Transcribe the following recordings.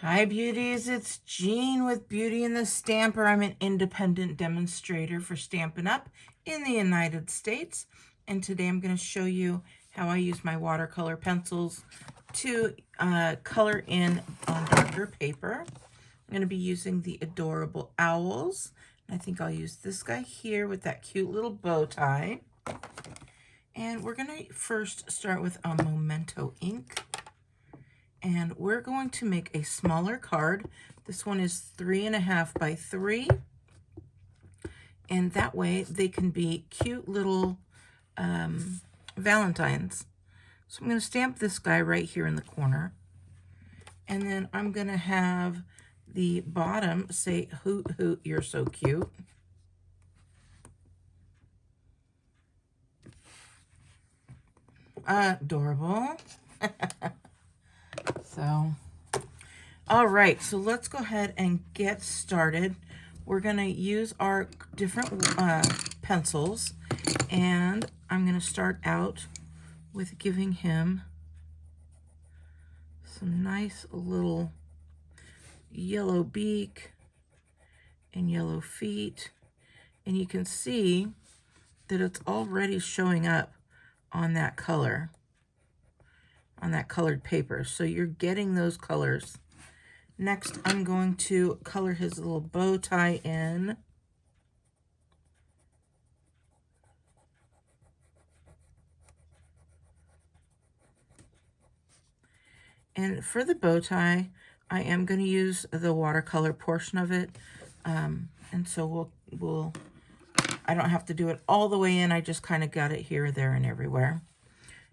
Hi beauties, it's Jean with Beauty and the Stamper. I'm an independent demonstrator for Stampin' Up! In the United States. And today I'm going to show you how I use my watercolor pencils to color in on darker paper. I'm going to be using the adorable owls. I think I'll use this guy here with that cute little bow tie. And we're going to first start with a Memento ink. And we're going to make a smaller card. This one is 3.5 by 3. And that way they can be cute little Valentines. So I'm going to stamp this guy right here in the corner. And then I'm going to have the bottom say, "Hoot, hoot, you're so cute." Adorable. So, all right, so let's go ahead and get started. We're going to use our different pencils, and I'm going to start out with giving him some nice little yellow beak and yellow feet, and you can see that it's already showing up on that color, on that colored paper. So you're getting those colors. Next, I'm going to color his little bow tie in. And for the bow tie, I am going to use the watercolor portion of it. And so I don't have to do it all the way in. I just kind of got it here, there, and everywhere.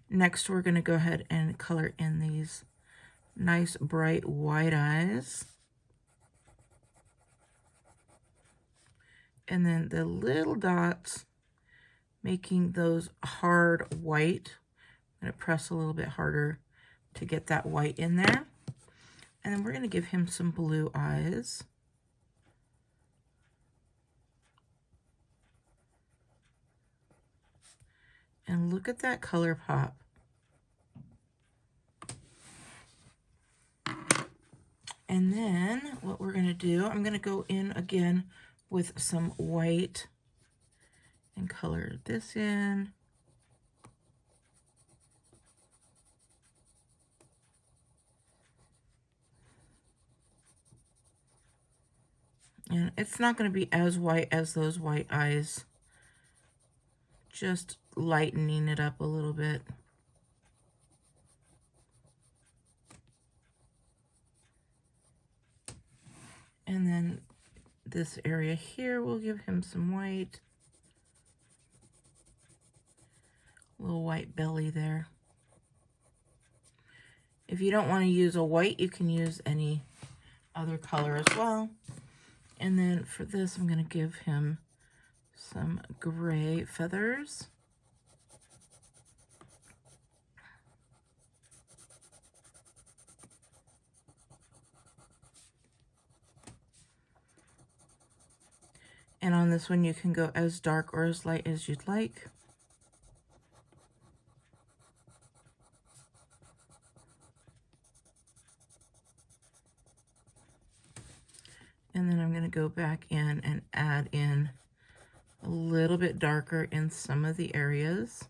Next, we're going to go ahead and color in these nice bright white eyes. And then the little dots, making those hard white. I'm going to press a little bit harder to get that white in there. And then we're going to give him some blue eyes. And look at that color pop. And then what we're going to do, I'm going to go in again with some white and color this in. And it's not going to be as white as those white eyes. Just lightening it up a little bit. And then this area here, we'll give him some white. A little white belly there. If you don't want to use a white, you can use any other color as well. And then for this, I'm going to give him some gray feathers. And on this one, you can go as dark or as light as you'd like. And then I'm going to go back in and add in a little bit darker in some of the areas.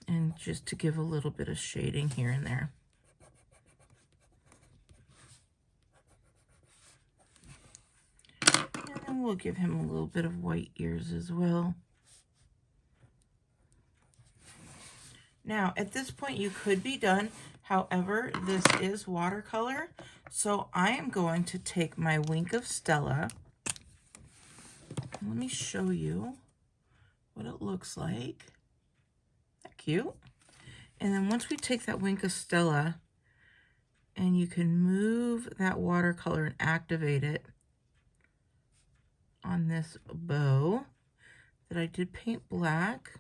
And just to give a little bit of shading here and there. And then we'll give him a little bit of white ears as well. Now, at this point, you could be done. However, this is watercolor. So I am going to take my Wink of Stella. Let me show you what it looks like. That cute? And then once we take that Wink of Stella, and you can move that watercolor and activate it on this bow that I did paint black.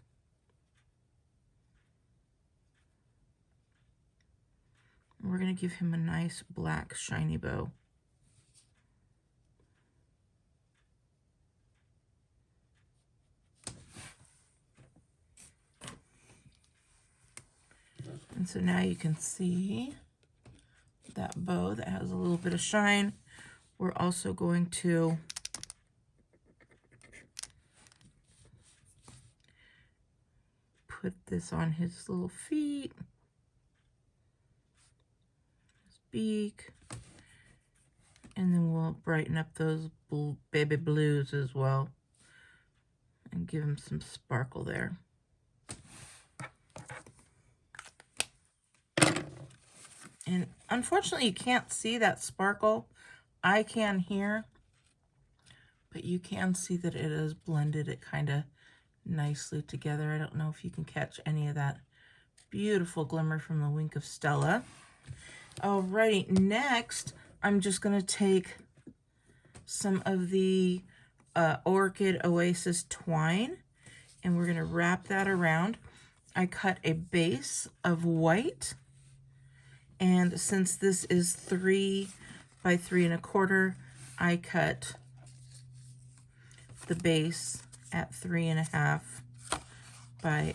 We're going to give him a nice black shiny bow. And so now you can see that bow that has a little bit of shine. We're also going to put this on his little feet, his beak, and then we'll brighten up those baby blues as well and give him some sparkle there. And unfortunately, you can't see that sparkle. I can here, but you can see that it has blended it kind of nicely together. I don't know if you can catch any of that beautiful glimmer from the Wink of Stella. Alrighty, next, I'm just going to take some of the Orchid Oasis twine, and we're going to wrap that around. I cut a base of white, and since this is 3 by 3 1/4, I cut the base at 3 1/2 by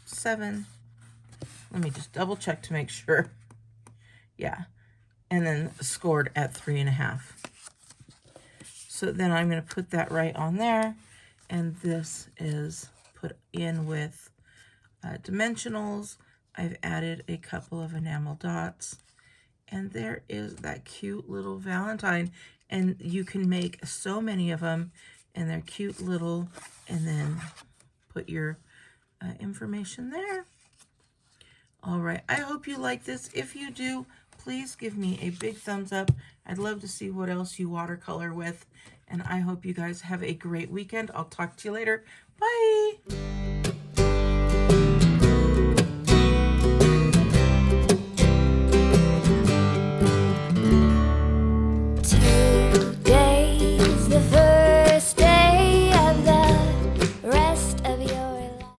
7. Let me just double check to make sure. Yeah, and then scored at 3 1/2. So then I'm going to put that right on there, and this is put in with dimensionals. I've added a couple of enamel dots, and there is that cute little Valentine, and you can make so many of them, and they're cute little, and then put your information there. All right, I hope you like this. If you do, please give me a big thumbs up. I'd love to see what else you watercolor with, and I hope you guys have a great weekend. I'll talk to you later. Bye.